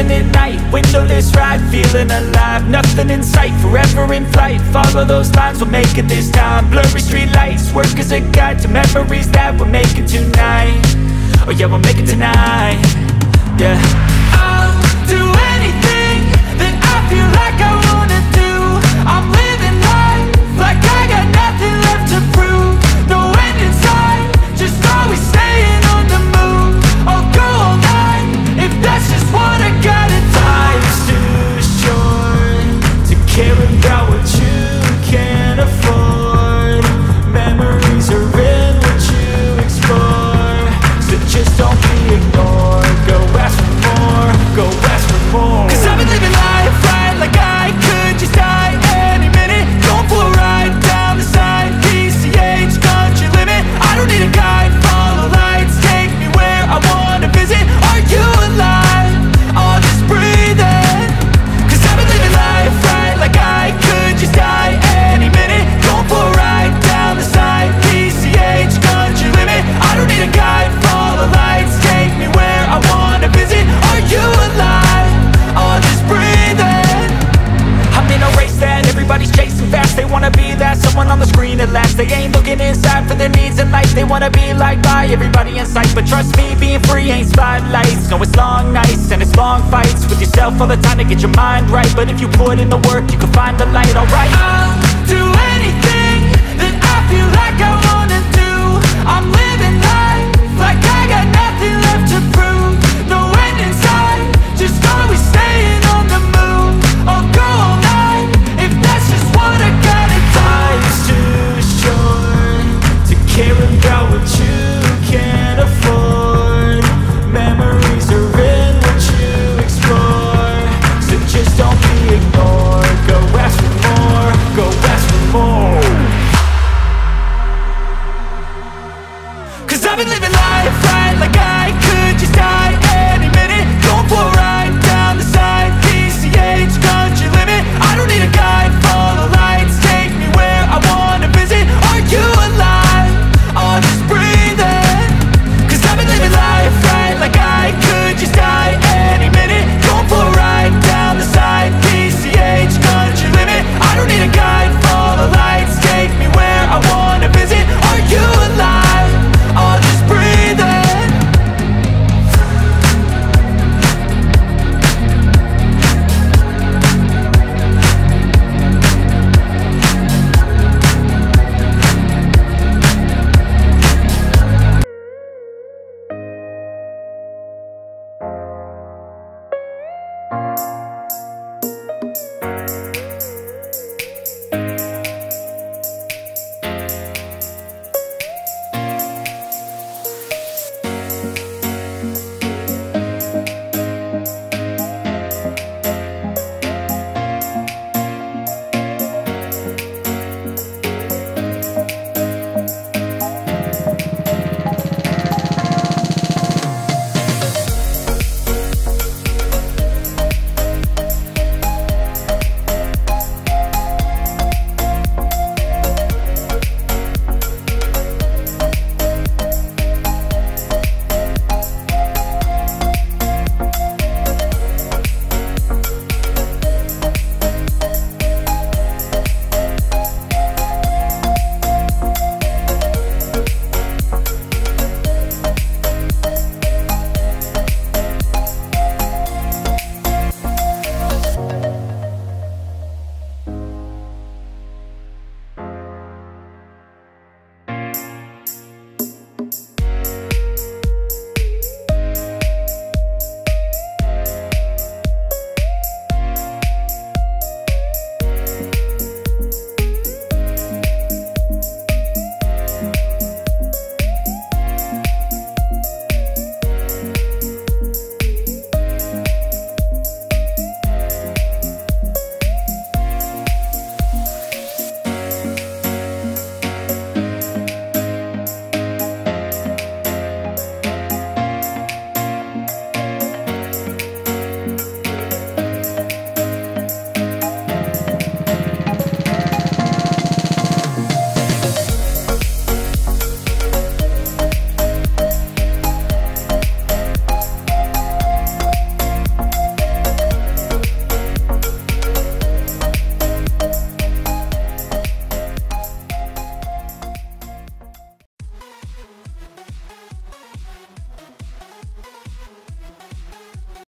living at night, windowless ride, feeling alive. Nothing in sight, forever in flight. Follow those lines, we'll make it this time. Blurry street lights, work as a guide to memories that we're making tonight. Oh yeah, we'll make it tonight. Yeah, I'll do anything that I feel like I wanna do. I'm living life like I got nothing left to prove. No end in sight, just always staying on the move. I'll go all night if that's just what I gotta do. Life's too short to care about what you can't afford. Memories are in what you explore, so just don't be ignored. Go ask for more, go ask for more. 'Cause I've been living life right like I could just die any minute. Going for a ride down the side, PCH country limit. I don't need a guide, follow lights, take me where I wanna visit. Are you alive? I'll just breathe in. 'Cause I've been living life right like I could just die any minute. Going for a ride down the side, PCH country limit. I don't need a guide, follow lights, take me where I wanna visit. Are you alive? I'll just breathe in. I'm in a race that everybody's chasing fast. They wanna be that someone on the screen at last. They ain't looking inside for their needs in life. They wanna be liked by everybody in sight. But trust me, being free ain't spotlights. No, it's long nights and it's long fights with yourself all the time to get your mind right. But if you put in the work, you can find the light, alright? I'll do anything that I feel like I wanna do. I'm living